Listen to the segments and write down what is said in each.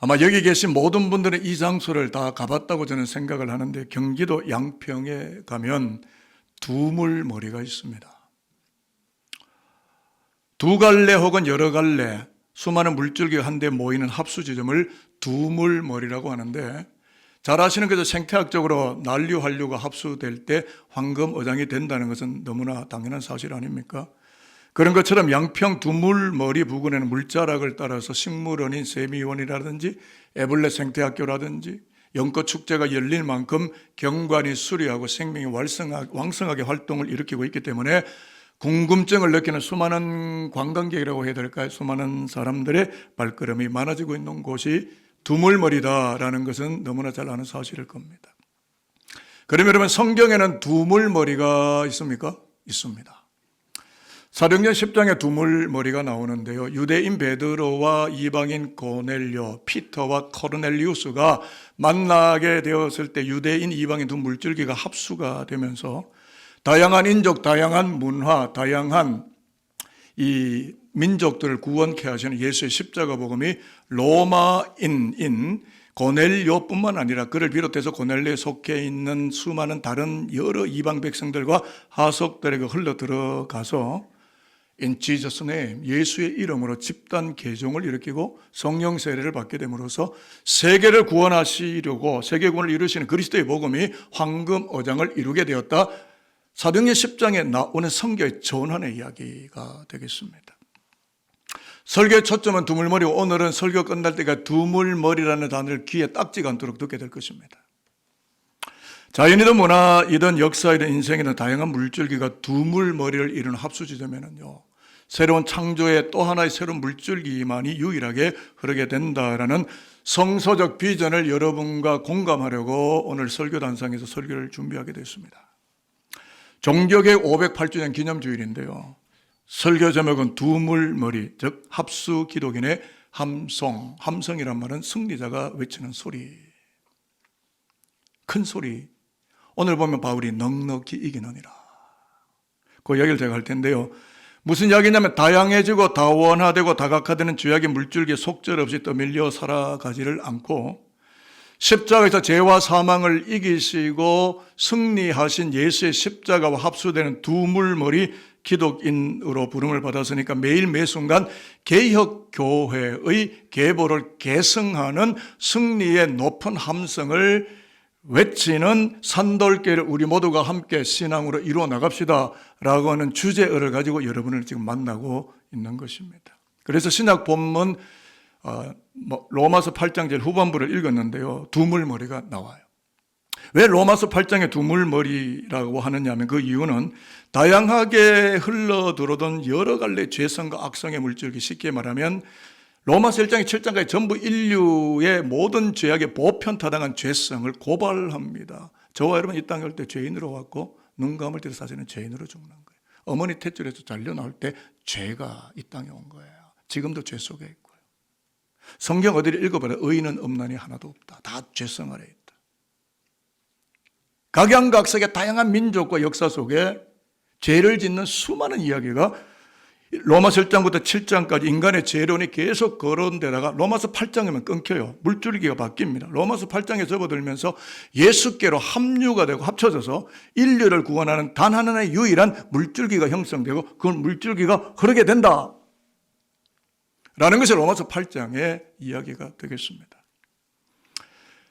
아마 여기 계신 모든 분들은 이 장소를 다 가봤다고 저는 생각을 하는데, 경기도 양평에 가면 두물머리가 있습니다. 두 갈래 혹은 여러 갈래 수많은 물줄기가 한데 모이는 합수 지점을 두물머리라고 하는데, 잘 아시는 것처럼 생태학적으로 난류, 한류가 합수될 때 황금 어장이 된다는 것은 너무나 당연한 사실 아닙니까? 그런 것처럼 양평 두물머리 부근에는 물자락을 따라서 식물원인 세미원이라든지 애벌레 생태학교라든지 연꽃축제가 열릴 만큼 경관이 수려하고 생명이 왕성하게 활동을 일으키고 있기 때문에 궁금증을 느끼는 수많은 관광객이라고 해야 될까요? 수많은 사람들의 발걸음이 많아지고 있는 곳이 두물머리다라는 것은 너무나 잘 아는 사실일 겁니다. 그러면 여러분, 성경에는 두물머리가 있습니까? 있습니다. 사도행전 10장에 두물머리가 나오는데요, 유대인 베드로와 이방인 고넬료, 피터와 코르넬리우스가 만나게 되었을 때 유대인, 이방인 두 물줄기가 합수가 되면서 다양한 인족, 다양한 문화, 다양한 이 민족들을 구원케 하시는 예수의 십자가 복음이 로마인인 고넬료뿐만 아니라 그를 비롯해서 고넬료에 속해 있는 수많은 다른 여러 이방 백성들과 하속들에게 흘러 들어가서 In Jesus' name, 예수의 이름으로 집단 개종을 일으키고 성령 세례를 받게 됨으로써 세계를 구원하시려고 세계구원을 이루시는 그리스도의 복음이 황금 어장을 이루게 되었다. 사도행전 10장에 나오는 성경의 전환의 이야기가 되겠습니다. 설교의 초점은 두물머리고, 오늘은 설교 끝날 때가 두물머리라는 단어를 귀에 딱지가 않도록 듣게 될 것입니다. 자연이든 문화이든 역사이든 인생이든 다양한 물줄기가 두물머리를 이루는 합수지점에는요, 새로운 창조의 또 하나의 새로운 물줄기만이 유일하게 흐르게 된다라는 성서적 비전을 여러분과 공감하려고 오늘 설교단상에서 설교를 준비하게 됐습니다. 종교개혁 508주년 기념주일인데요, 설교 제목은 두물머리, 즉 합수 기독인의 함성. 함성이란 말은 승리자가 외치는 소리, 큰 소리. 오늘 보면 바울이 넉넉히 이기느니라, 그 이야기를 제가 할 텐데요, 무슨 이야기냐면 다양해지고 다원화되고 다각화되는 죄악의 물줄기에 속절없이 떠밀려 살아가지를 않고 십자가에서 죄와 사망을 이기시고 승리하신 예수의 십자가와 합수되는 두물머리 기독인으로 부름을 받았으니까 매일 매순간 개혁교회의 계보를 계승하는 승리의 높은 함성을 외치는 산돌교회를 우리 모두가 함께 신앙으로 이루어 나갑시다 라고 하는 주제를 가지고 여러분을 지금 만나고 있는 것입니다. 그래서 신약 본문 로마서 8장 제일 후반부를 읽었는데요, 두물머리가 나와요. 왜 로마서 8장에 두물머리라고 하느냐면, 그 이유는 다양하게 흘러들어오던 여러 갈래 죄성과 악성의 물줄기, 쉽게 말하면 로마서 1장에 7장까지 전부 인류의 모든 죄악에 보편타당한 죄성을 고발합니다. 저와 여러분 이 땅에 올 때 죄인으로 왔고 눈 감을 때도 사실은 죄인으로 죽는 거예요. 어머니 탯줄에서 잘려 나올 때 죄가 이 땅에 온 거예요. 지금도 죄 속에 있고요. 성경 어디를 읽어봐라 의인은 없나니 하나도 없다. 다 죄성 아래에 있다. 각양각색의 다양한 민족과 역사 속에 죄를 짓는 수많은 이야기가 로마서 1장부터 7장까지 인간의 죄론이 계속 거론되다가 로마서 8장이면 끊겨요. 물줄기가 바뀝니다. 로마서 8장에 접어들면서 예수께로 합류가 되고 합쳐져서 인류를 구원하는 단 하나의 유일한 물줄기가 형성되고 그 물줄기가 흐르게 된다 라는 것이 로마서 8장의 이야기가 되겠습니다.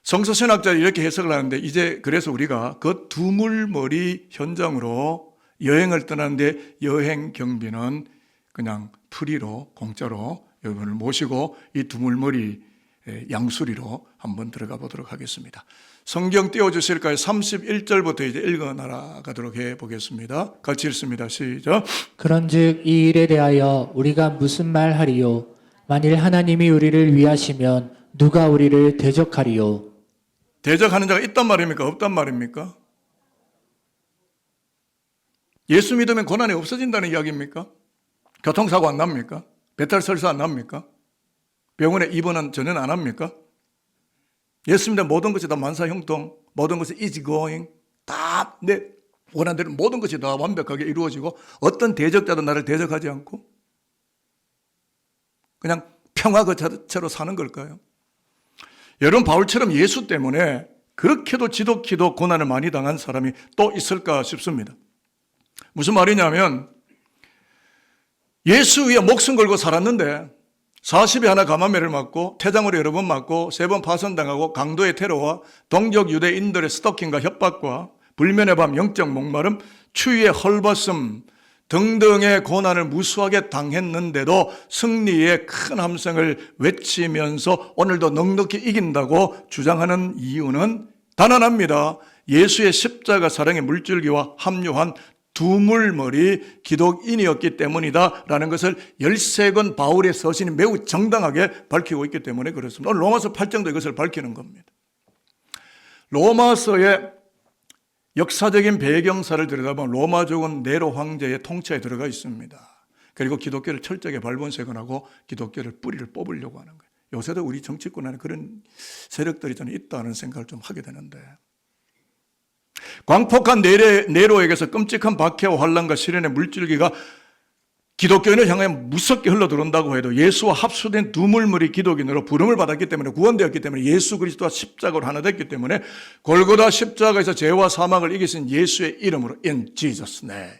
성서신학자들이 이렇게 해석을 하는데, 이제 그래서 우리가 그 두물머리 현장으로 여행을 떠나는데 여행 경비는 그냥 프리로, 공짜로 여러분을 모시고 이 두물머리 양수리로 한번 들어가 보도록 하겠습니다. 성경 띄워주실까요? 31절부터 이제 읽어 나가도록 해보겠습니다. 같이 읽습니다. 시작. 그런즉 이 일에 대하여 우리가 무슨 말 하리요? 만일 하나님이 우리를 위하시면 누가 우리를 대적하리요? 대적하는 자가 있단 말입니까? 없단 말입니까? 예수 믿으면 고난이 없어진다는 이야기입니까? 교통사고 안 납니까? 배탈 설사 안 납니까? 병원에 입원은 전혀 안 합니까? 예수 믿으면 모든 것이 다 만사형통, 모든 것이 easygoing, 다 내 원하는 대로 모든 것이 다 완벽하게 이루어지고 어떤 대적자도 나를 대적하지 않고 그냥 평화 그 자체로 사는 걸까요? 여러분 바울처럼 예수 때문에 그렇게도 지독히도 고난을 많이 당한 사람이 또 있을까 싶습니다. 무슨 말이냐면 예수 위에 목숨 걸고 살았는데 40에 하나 감화매를 맞고 퇴장으로 여러 번 맞고 3번 파선당하고 강도의 테러와 동족 유대인들의 스토킹과 협박과 불면의 밤 영적 목마름, 추위의 헐벗음 등등의 고난을 무수하게 당했는데도 승리의 큰 함성을 외치면서 오늘도 넉넉히 이긴다고 주장하는 이유는 단언합니다. 예수의 십자가 사랑의 물줄기와 합류한 두물머리 기독인이었기 때문이다라는 것을 13권 바울의 서신이 매우 정당하게 밝히고 있기 때문에 그렇습니다. 오늘 로마서 8장도 이것을 밝히는 겁니다. 로마서의 역사적인 배경사를 들여다보면 로마족은 네로 황제의 통치에 들어가 있습니다. 그리고 기독교를 철저하게 발본색원하고 기독교를 뿌리를 뽑으려고 하는 거예요. 요새도 우리 정치권 안에 그런 세력들이 저는 있다는 생각을 좀 하게 되는데, 광폭한 네로에게서 끔찍한 박해와 환난과 시련의 물줄기가 기독교인을 향해 무섭게 흘러들어온다고 해도 예수와 합수된 두물머리 기독인으로 부름을 받았기 때문에, 구원되었기 때문에, 예수 그리스도와 십자가로 하나 됐기 때문에 골고다 십자가에서 죄와 사망을 이기신 예수의 이름으로 in Jesus name,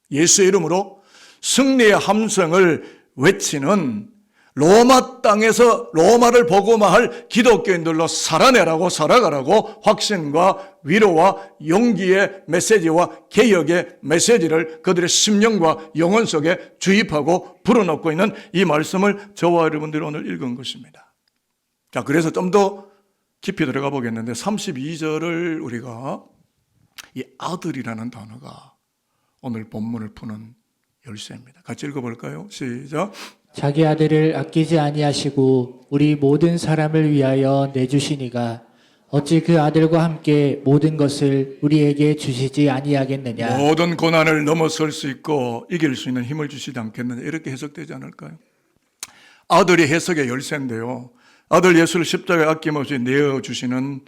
예수의 이름으로 승리의 함성을 외치는 로마 땅에서 로마를 복음화할 기독교인들로 살아내라고, 살아가라고 확신과 위로와 용기의 메시지와 개혁의 메시지를 그들의 심령과 영혼 속에 주입하고 불어넣고 있는 이 말씀을 저와 여러분들이 오늘 읽은 것입니다. 자, 그래서 좀 더 깊이 들어가 보겠는데 32절을 우리가 이 아들이라는 단어가 오늘 본문을 푸는 열쇠입니다. 같이 읽어볼까요? 시작. 자기 아들을 아끼지 아니하시고 우리 모든 사람을 위하여 내주시니가 어찌 그 아들과 함께 모든 것을 우리에게 주시지 아니하겠느냐. 모든 고난을 넘어설 수 있고 이길 수 있는 힘을 주시지 않겠느냐, 이렇게 해석되지 않을까요? 아들이 해석의 열쇠인데요, 아들 예수를 십자가에 아낌없이 내어주시는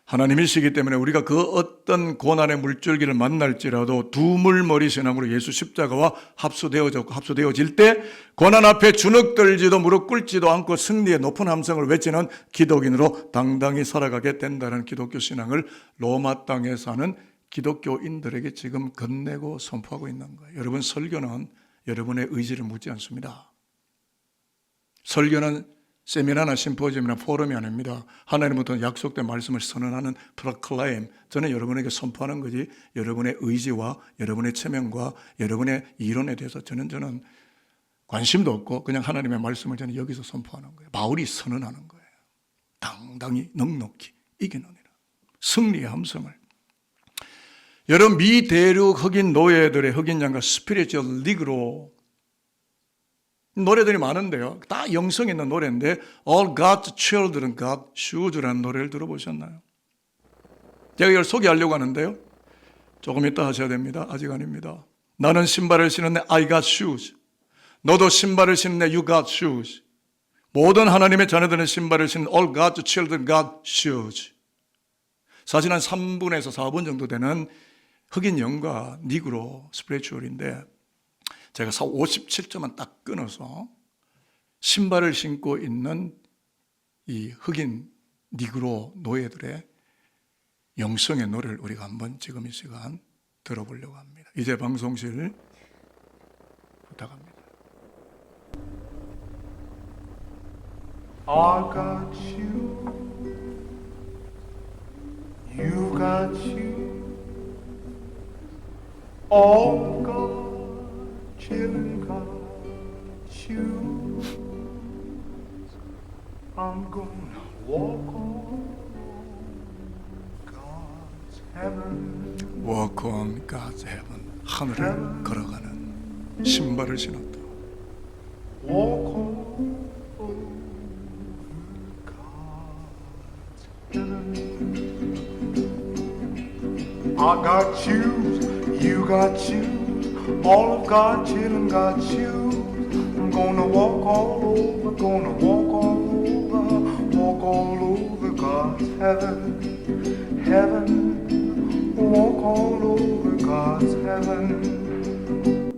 하나님이시기 때문에 우리가 그 어떤 고난의 물줄기를 만날지라도 두물머리 신앙으로 예수 십자가와 합수되어질 때 고난 앞에 주눅들지도 무릎 꿇지도 않고 승리의 높은 함성을 외치는 기독인으로 당당히 살아가게 된다는 기독교 신앙을 로마 땅에 사는 기독교인들에게 지금 건네고 선포하고 있는 거예요. 여러분, 설교는 여러분의 의지를 묻지 않습니다. 설교는 세미나나 심포지엄이나 포럼이 아닙니다. 하나님부터 약속된 말씀을 선언하는 프로클레임, 저는 여러분에게 선포하는 거지 여러분의 의지와 여러분의 체면과 여러분의 이론에 대해서 저는 관심도 없고 그냥 하나님의 말씀을 저는 여기서 선포하는 거예요. 바울이 선언하는 거예요. 당당히 넉넉히 이기느니라, 승리의 함성을. 여러분, 미대륙 흑인 노예들의 흑인 양과 스피리추얼 리그로 노래들이 많은데요, 다 영성 있는 노래인데 All God's Children Got Shoes라는 노래를 들어보셨나요? 제가 이걸 소개하려고 하는데요, 조금 이따 하셔야 됩니다. 아직 아닙니다. 나는 신발을 신었네, I got shoes. 너도 신발을 신었네, you got shoes. 모든 하나님의 자녀들은 신발을 신는 All God's Children Got Shoes. 사실 한 3분에서 4분 정도 되는 흑인 영과 니그로 스피리추얼인데 제가 57점만 딱 끊어서 신발을 신고 있는 이 흑인 니그로 노예들의 영성의 노래를 우리가 한번 지금 이 시간 들어보려고 합니다. 이제 방송실 부탁합니다. I got you, you got you, all got children got you. I'm gonna walk on God's heaven. Walk on God's heaven. 하늘을 걸어가는 신발을 신었다. Walk on God's heaven. I got shoes, you got shoes, all of God's children got shoes. I'm gonna walk all over God's heaven, heaven, walk all over God's heaven.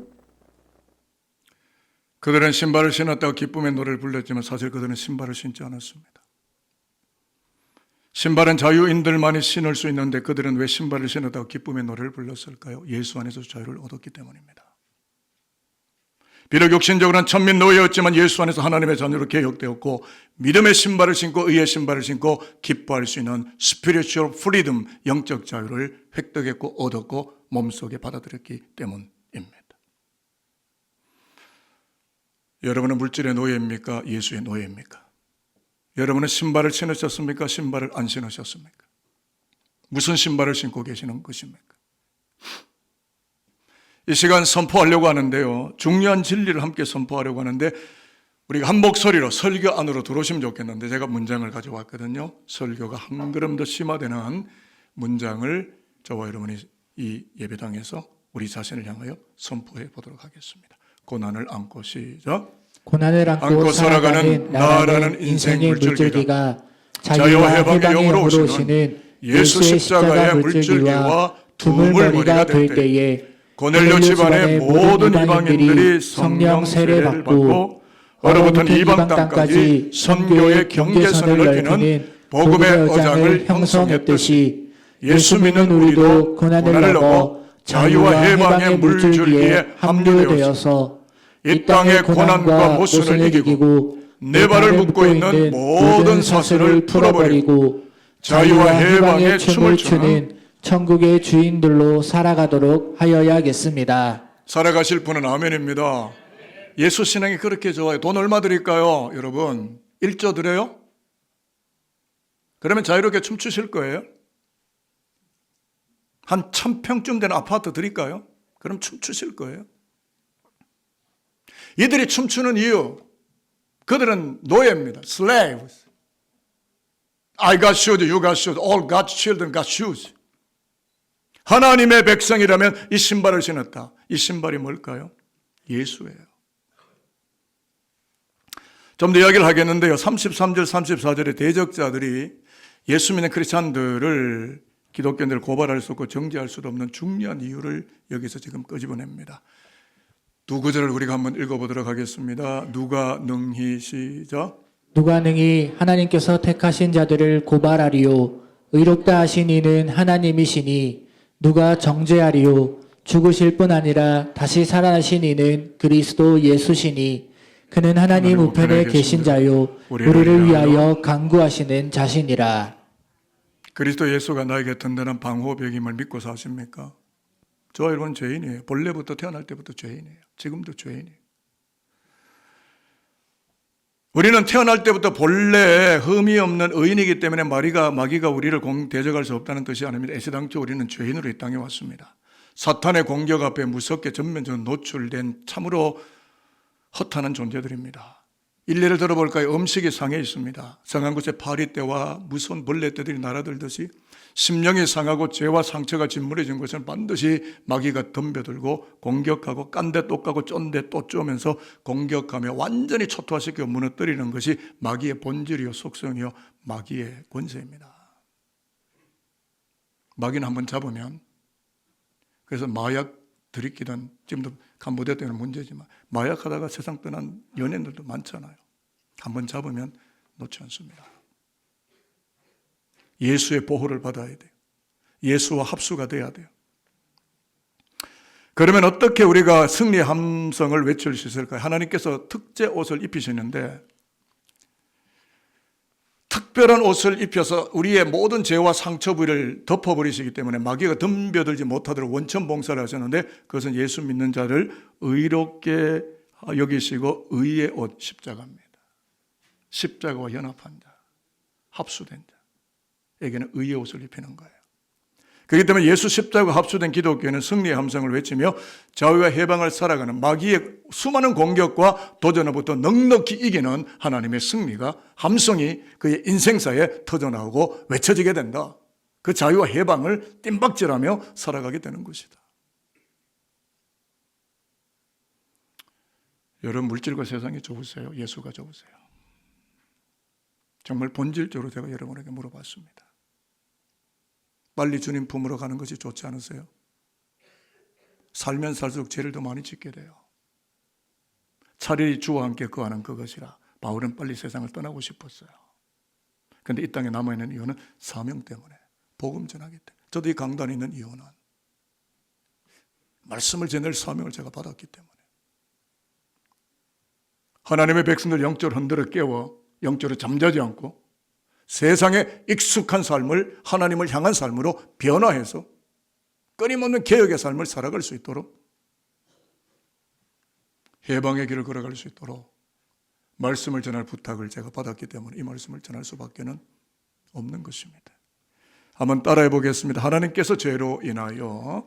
그들은 신발을 신었다고 기쁨의 노래를 불렀지만 사실 그들은 신발을 신지 않았습니다. 신발은 자유인들만이 신을 수 있는데 그들은 왜 신발을 신었다고 기쁨의 노래를 불렀을까요? 예수 안에서 자유를 얻었기 때문입니다. 비록 육신적으로는 천민 노예였지만 예수 안에서 하나님의 자녀로 개혁되었고 믿음의 신발을 신고 의의 신발을 신고 기뻐할 수 있는 spiritual freedom, 영적 자유를 획득했고 얻었고 몸속에 받아들였기 때문입니다. 여러분은 물질의 노예입니까? 예수의 노예입니까? 여러분은 신발을 신으셨습니까? 신발을 안 신으셨습니까? 무슨 신발을 신고 계시는 것입니까? 이 시간 선포하려고 하는데요. 중요한 진리를 함께 선포하려고 하는데 우리가 한 목소리로 설교 안으로 들어오시면 좋겠는데 제가 문장을 가져왔거든요. 설교가 한 걸음 더 심화되는 문장을 저와 여러분이 이 예배당에서 우리 자신을 향하여 선포해 보도록 하겠습니다. 고난을 안고 시작. 고난을 안고 살아가는 나라는 인생의 물줄기가 자유와 해방의 영으로 오시는 예수의 십자가의 물줄기와 두물머리가 될 때에 고넬료 집안의 모든 이방인들이 성령 세례를 받고 얼어붙은 이방 땅까지 선교의 경계선을 넓히는 복음의 어장을 형성했듯이 예수 믿는 우리도 고난을 넘어 자유와 해방의 물줄기에 합류되어서 이 땅의 고난과 모순을 이기고 내 발을 묶고 있는 모든 사슬을 풀어버리고 자유와 해방의 춤을 추는 천국의 주인들로 살아가도록 하여야겠습니다. 살아가실 분은 아멘입니다. 예수 신앙이 그렇게 좋아요. 돈 얼마 드릴까요? 여러분 1조 드려요? 그러면 자유롭게 춤추실 거예요? 한 1000평쯤 되는 아파트 드릴까요? 그럼 춤추실 거예요? 이들이 춤추는 이유, 그들은 노예입니다. Slaves. I got shoes, you got shoes, all God's children got shoes. 하나님의 백성이라면 이 신발을 신었다. 이 신발이 뭘까요? 예수예요. 좀 더 이야기를 하겠는데요. 33절, 34절에 대적자들이 예수 믿는 크리스찬들을 기독교인들을 고발할 수 없고 정죄할 수도 없는 중요한 이유를 여기서 지금 끄집어냅니다. 두 구절을 우리가 한번 읽어보도록 하겠습니다. 누가 능히 시작. 누가 능히 하나님께서 택하신 자들을 고발하리요 의롭다 하신 이는 하나님이시니 누가 정죄하리요 죽으실 뿐 아니라 다시 살아나신 이는 그리스도 예수시니 그는 하나님 우편에 계신 자요 우리를 위하여 간구하시는 자신이라. 그리스도 예수가 나에게 든든한 방호벽임을 믿고 사십니까? 저와 여러분 죄인이에요. 본래부터 태어날 때부터 죄인이에요. 지금도 죄인이에요. 우리는 태어날 때부터 본래 흠이 없는 의인이기 때문에 마귀가 우리를 대적할 수 없다는 뜻이 아닙니다. 애시당초 우리는 죄인으로 이 땅에 왔습니다. 사탄의 공격 앞에 무섭게 전면적으로 노출된 참으로 허탄한 존재들입니다. 일례를 들어볼까요? 음식이 상해 있습니다. 상한 곳에 파리떼와 무서운 벌레떼들이 날아들듯이 심령이 상하고 죄와 상처가 짓무려진 것은 반드시 마귀가 덤벼들고 공격하고 깐데 또 까고 쫀데 또 쪼면서 공격하며 완전히 초토화시켜 무너뜨리는 것이 마귀의 본질이요 속성이요 마귀의 권세입니다. 마귀는 한번 잡으면, 그래서 마약 들이키던, 지금도 캄보디아 때는 문제지만 마약하다가 세상 떠난 연예인들도 많잖아요. 한번 잡으면 놓지 않습니다. 예수의 보호를 받아야 돼요. 예수와 합수가 돼야 돼요. 그러면 어떻게 우리가 승리의 함성을 외칠 수 있을까요? 하나님께서 특제 옷을 입히시는데 특별한 옷을 입혀서 우리의 모든 죄와 상처 부위를 덮어버리시기 때문에 마귀가 덤벼들지 못하도록 원천 봉사를 하셨는데 그것은 예수 믿는 자를 의롭게 여기시고 의의 옷 십자가입니다. 십자가와 연합한 자, 합수된 자에게는 의의 옷을 입히는 거예요. 그렇기 때문에 예수 십자가와 합수된 기독교는 승리의 함성을 외치며 자유와 해방을 살아가는 마귀의 수많은 공격과 도전으로부터 넉넉히 이기는 하나님의 승리가 함성이 그의 인생사에 터져나오고 외쳐지게 된다. 그 자유와 해방을 뜀박질하며 살아가게 되는 것이다. 여러분 물질과 세상이 좋으세요? 예수가 좋으세요? 정말 본질적으로 제가 여러분에게 물어봤습니다. 빨리 주님 품으로 가는 것이 좋지 않으세요? 살면 살수록 죄를 더 많이 짓게 돼요. 차라리 주와 함께 거하는 그것이라 바울은 빨리 세상을 떠나고 싶었어요. 그런데 이 땅에 남아있는 이유는 사명 때문에, 복음 전하기 때문에. 저도 이 강단에 있는 이유는 말씀을 전할 사명을 제가 받았기 때문에. 하나님의 백성들 영적으로 흔들어 깨워 영적으로 잠자지 않고 세상에 익숙한 삶을 하나님을 향한 삶으로 변화해서 끊임없는 개혁의 삶을 살아갈 수 있도록, 해방의 길을 걸어갈 수 있도록 말씀을 전할 부탁을 제가 받았기 때문에 이 말씀을 전할 수밖에 없는 것입니다. 한번 따라해 보겠습니다. 하나님께서 죄로 인하여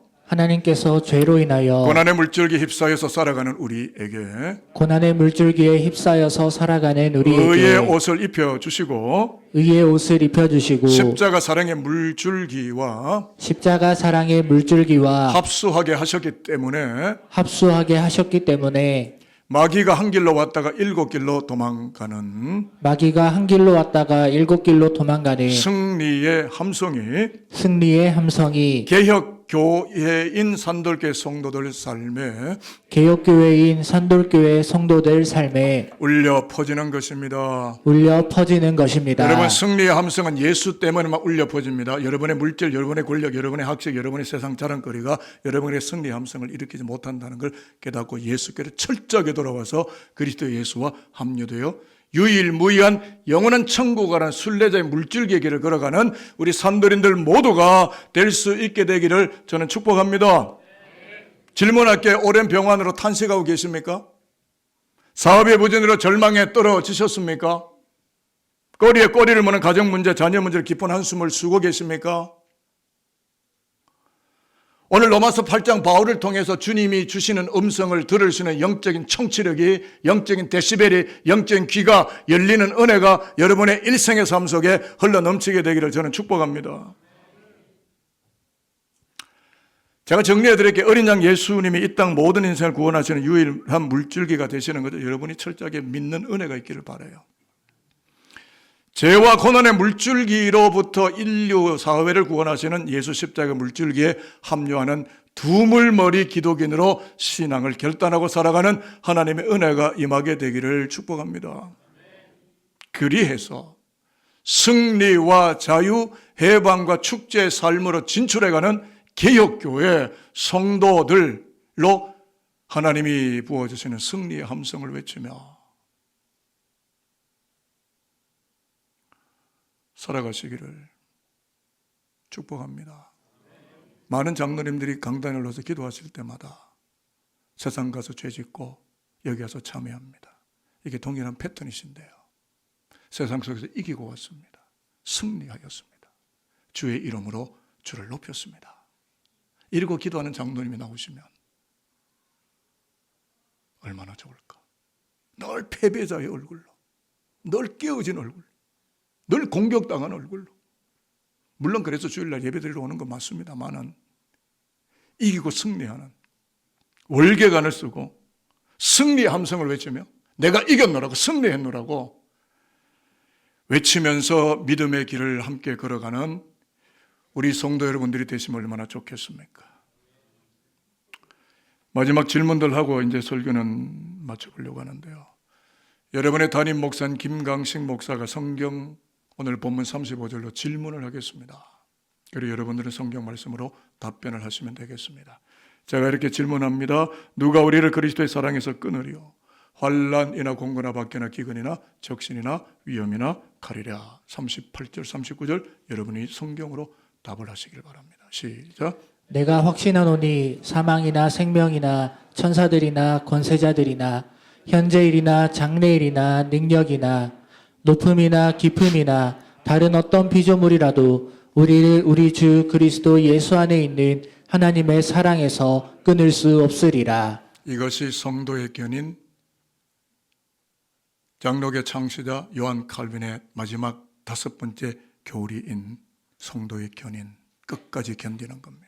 고난의 물줄기 휩싸여서 살아가는 우리에게 고난의 물줄기에 휩싸여서 살아가는 우리에게 의의 옷을 입혀주시고 의의 옷을 입혀주시고 십자가 사랑의 물줄기와 합수하게 하셨기 때문에 마귀가 한 길로 왔다가 일곱 길로 도망가는 승리의 함성이 개혁 교회인 산돌교회 성도들 삶에 울려 퍼지는 것입니다. 여러분, 승리의 함성은 예수 때문에만 울려 퍼집니다. 여러분의 물질, 여러분의 권력, 여러분의 학식, 여러분의 세상 자랑거리가 여러분의 승리의 함성을 일으키지 못한다는 걸 깨닫고 예수께로 철저하게 돌아와서 그리스도 예수와 합류되어 유일무이한 영원한 천국 가는 순례자의 물줄기의 길을 걸어가는 우리 산도린들 모두가 될 수 있게 되기를 저는 축복합니다. 질문할게. 오랜 병환으로 탄식하고 계십니까? 사업의 부진으로 절망에 떨어지셨습니까? 꼬리에 꼬리를 무는 가정 문제, 자녀 문제로 깊은 한숨을 쉬고 계십니까? 오늘 로마서 8장 바울을 통해서 주님이 주시는 음성을 들을 수 있는 영적인 청취력이, 영적인 데시벨이, 영적인 귀가 열리는 은혜가 여러분의 일생의 삶 속에 흘러넘치게 되기를 저는 축복합니다. 제가 정리해 드릴게요. 어린 양 예수님이 이 땅 모든 인생을 구원하시는 유일한 물줄기가 되시는 것을 여러분이 철저하게 믿는 은혜가 있기를 바라요. 죄와 고난의 물줄기로부터 인류 사회를 구원하시는 예수 십자가 물줄기에 합류하는 두물머리 기독인으로 신앙을 결단하고 살아가는 하나님의 은혜가 임하게 되기를 축복합니다. 그리해서 승리와 자유, 해방과 축제의 삶으로 진출해가는 개혁교회 성도들로 하나님이 부어주시는 승리의 함성을 외치며 살아가시기를 축복합니다. 많은 장로님들이 강단에 올라서 기도하실 때마다 세상 가서 죄 짓고 여기 와서 참여합니다. 이게 동일한 패턴이신데요. 세상 속에서 이기고 왔습니다. 승리하였습니다. 주의 이름으로 주를 높였습니다. 이러고 기도하는 장로님이 나오시면 얼마나 좋을까. 늘 패배자의 얼굴로, 늘 깨어진 얼굴로, 늘 공격당한 얼굴로. 물론 그래서 주일날 예배드리러 오는 건 맞습니다만은 이기고 승리하는 월계관을 쓰고 승리의 함성을 외치며 내가 이겼노라고, 승리했노라고 외치면서 믿음의 길을 함께 걸어가는 우리 성도 여러분들이 되시면 얼마나 좋겠습니까? 마지막 질문들 하고 이제 설교는 마쳐보려고 하는데요. 여러분의 담임 목사인 김강식 목사가 성경 오늘 본문 35절로 질문을 하겠습니다. 그리고 여러분들은 성경 말씀으로 답변을 하시면 되겠습니다. 제가 이렇게 질문합니다. 누가 우리를 그리스도의 사랑에서 끊으리요? 환난이나 공고나 박해나 기근이나 적신이나 위험이나 칼이랴. 38절 39절 여러분이 성경으로 답을 하시길 바랍니다. 시작. 내가 확신하노니 사망이나 생명이나 천사들이나 권세자들이나 현재일이나 장래일이나 능력이나 높음이나 깊음이나 다른 어떤 피조물이라도 우리를 우리 주 그리스도 예수 안에 있는 하나님의 사랑에서 끊을 수 없으리라. 이것이 성도의 견인, 장로교 창시자 요한 칼빈의 마지막 5번째 교리인 성도의 견인, 끝까지 견디는 겁니다.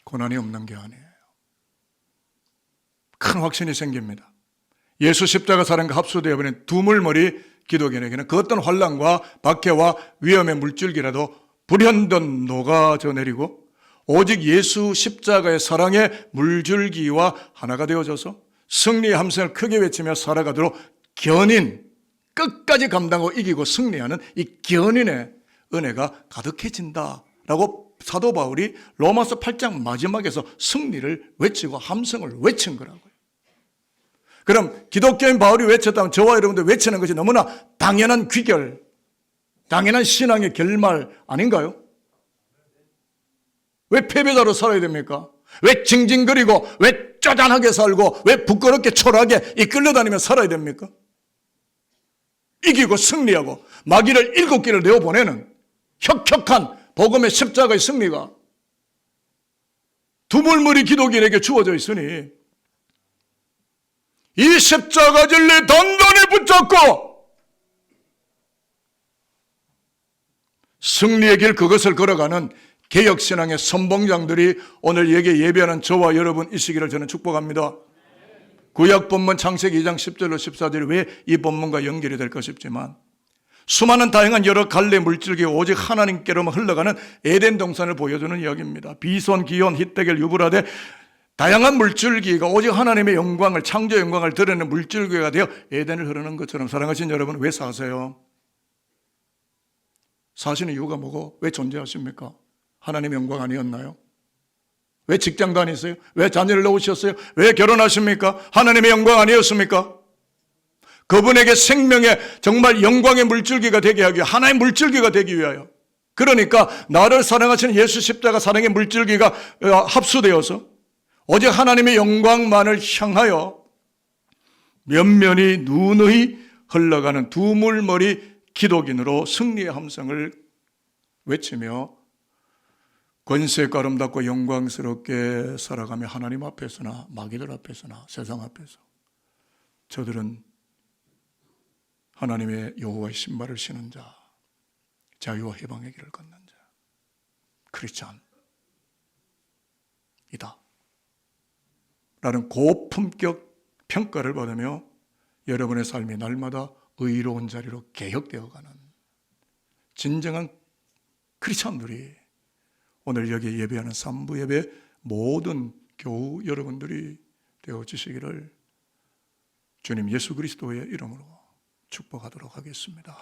고난이 없는 게 아니에요. 큰 확신이 생깁니다. 예수 십자가 사랑과 합수되어 버린 두물머리 기독인에게는 그 어떤 환난과 박해와 위험의 물줄기라도 불현듯 녹아져 내리고 오직 예수 십자가의 사랑의 물줄기와 하나가 되어져서 승리의 함성을 크게 외치며 살아가도록 견인, 끝까지 감당하고 이기고 승리하는 이 견인의 은혜가 가득해진다라고 사도 바울이 로마서 8장 마지막에서 승리를 외치고 함성을 외친 거라고요. 그럼 기독교인 바울이 외쳤다면 저와 여러분들 외치는 것이 너무나 당연한 귀결, 당연한 신앙의 결말 아닌가요? 왜 패배자로 살아야 됩니까? 왜 징징거리고 왜 쪼잔하게 살고 왜 부끄럽게 초라하게 이끌려 다니며 살아야 됩니까? 이기고 승리하고 마귀를 7개를 내어보내는 혁혁한 복음의 십자가의 승리가 두물머리 기독인에게 주어져 있으니 이 십자가 진리 단단히 붙잡고 승리의 길 그것을 걸어가는 개혁신앙의 선봉장들이 오늘 여기에 예배하는 저와 여러분이시기를 저는 축복합니다. 구약 본문 창세기 2장 10절로 14절이 왜 이 본문과 연결이 될까 싶지만 수많은 다양한 여러 갈래 물질기 오직 하나님께로만 흘러가는 에덴 동산을 보여주는 이야기입니다. 비손, 기온, 히데겔, 유브라데 다양한 물줄기가 오직 하나님의 영광을 창조 영광을 드러내는 물줄기가 되어 에덴을 흐르는 것처럼 사랑하신 여러분 왜 사세요? 사시는 이유가 뭐고 왜 존재하십니까? 하나님의 영광 아니었나요? 왜 직장 다니세요? 왜 자녀를 낳으셨어요? 왜 결혼하십니까? 하나님의 영광 아니었습니까? 그분에게 생명의 정말 영광의 물줄기가 되게 하기 위해 하나의 물줄기가 되기 위하여 그러니까 나를 사랑하시는 예수 십자가 사랑의 물줄기가 합수되어서 오직 하나님의 영광만을 향하여 면면이 누누이 흘러가는 두물머리 기독인으로 승리의 함성을 외치며 권세가 아름답고 영광스럽게 살아가며 하나님 앞에서나 마귀들 앞에서나 세상 앞에서 저들은 하나님의 여호와의 신발을 신은 자, 자유와 해방의 길을 걷는 자, 크리스찬이다 라는 고품격 평가를 받으며 여러분의 삶이 날마다 의로운 자리로 개혁되어가는 진정한 크리스찬들이 오늘 여기 예배하는 3부 예배 모든 교우 여러분들이 되어주시기를 주님 예수 그리스도의 이름으로 축복하도록 하겠습니다.